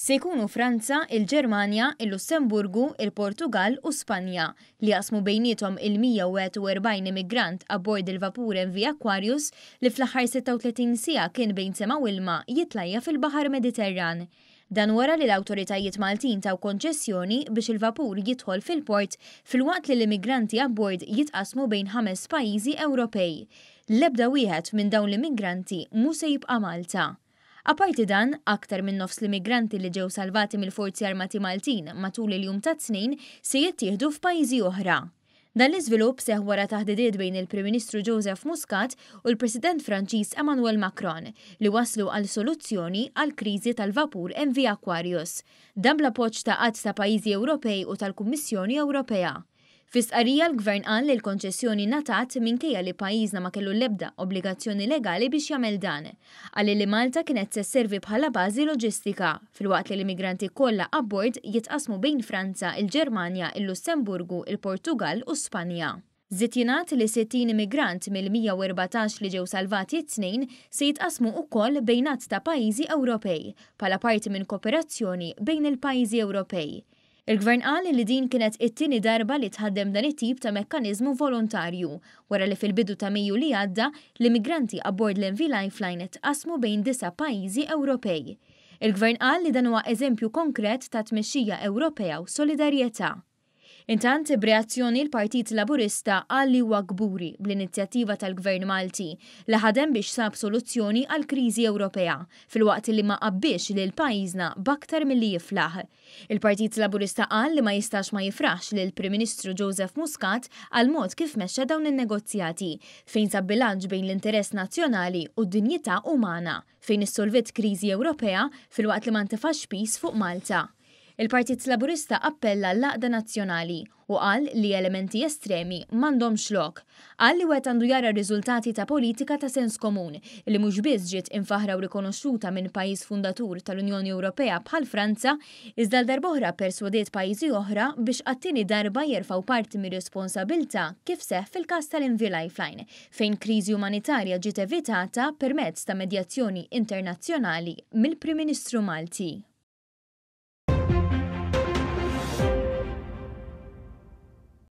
Se jkunu Franza, il-Ġermanja, il-Lussemburgu, il-Portugall u Spanja li jaqsmu bejniethom il-141 immigrant abbord il-vapur L-Aquarius li fl-aħħar 36 siegħa kien bejn sema u ilma jitlajja fil-Baħar Mediterran. Dan wara li l-awtoritajiet Maltin taw konċessjoni biex il-vapur jidħol fil-port filwaqt li l-immigranti abbord jitqasmu bejn 5 pajjiżi Ewropej. L-ebda wieħed minn dawn l-immigranti mhu se jibqa' Malta. Aparti dan, aktar minn nofs l-immigranti li ġew salvati mill-Forzi Armati Maltin matul il-jum ta' tnejn se jittieħdu f'pajjiżi oħra. Dan l-iżvilupp seħħ wara taħdidiet bejn il-Prim Joseph Muscat u l-President Franċiż Emmanuel Macron li waslu għal soluzzjoni għal kriżi tal-vapur L-Aquarius. Dan bl-appoġġ ta' qatt ta' pajjiżi Ewropej u tal-Kummissjoni Ewropea. Fis-tqarrija l-Gvern qal li l-konċessjoni ngħatat minkejja li pajjiżna ma kellu l-ebda obbligazzjoni legali biex jagħmel dan. Qal li Malta kienet se sservi bħala bażi loġistika filwaqt li l-immigranti kollha abbord jitqasmu bejn Franza, il-Ġermanja, il-Lussemburgu, il-Portugall u Spanja. Żied jingħad li 60 immigrant mill-114 li ġew salvati t-tnejn se jitqasmu wkoll bejn att ta' pajjiżi Ewropej bħala parti minn kooperazzjoni bejn il-pajjiżi Ewropej. Il-Gvern qal li din kienet it-tieni darba li tħaddem dan it-tip ta' mekkaniżmu volontarju wara li fil-bidu ta' Mejju li għadda l-immigranti abbord l-MV Lifeline tqasmu bejn 9 pajjiżi Ewropej. Il-Gvern qal li dan huwa eżempju konkret ta' tmexxija Ewropea u solidarjetà. Intant, b'reazzjoni l-Partit Laburista qal li huwa kburi bl-inizjattiva tal-Gvern Malti li ħadem biex sab soluzzjoni għal kriżi Ewropea filwaqt li ma qabbiex lil pajjiżna b'aktar milli jiflaħ. Il-Partit Laburista qal li ma jistax ma jifraħx lil Prim Joseph Muscat għal mod kif mexxa dawn in-negozjati fejn sab bilanċ bejn l-interess nazzjonali u d-dinjità umana fejn issolvit kriżi Ewropea filwaqt li ma ntefax piż fuq Malta. Il-Partit Laburista appella l-għaqda nazzjonali u qal li elementi estremi m'għandhomx lok. Qal li wieħed għandu jara r-riżultati ta' politika ta' sens komun li mhux biss ġiet infaħra u rikonoxxuta minn pajjiż fundatur tal-Unjoni Ewropea bħal Franza, iżda l-darb'oħra perswadiet pajjiżi oħra biex għat-tieni darba jerfgħu parti mir-responsabbiltà kif seħħ fil-każ tal-MV Lifeline fejn kriżi umanitarja ġiet evitata permezz ta' medjazzjoni internazzjonali mill-Prim Ministru Malti.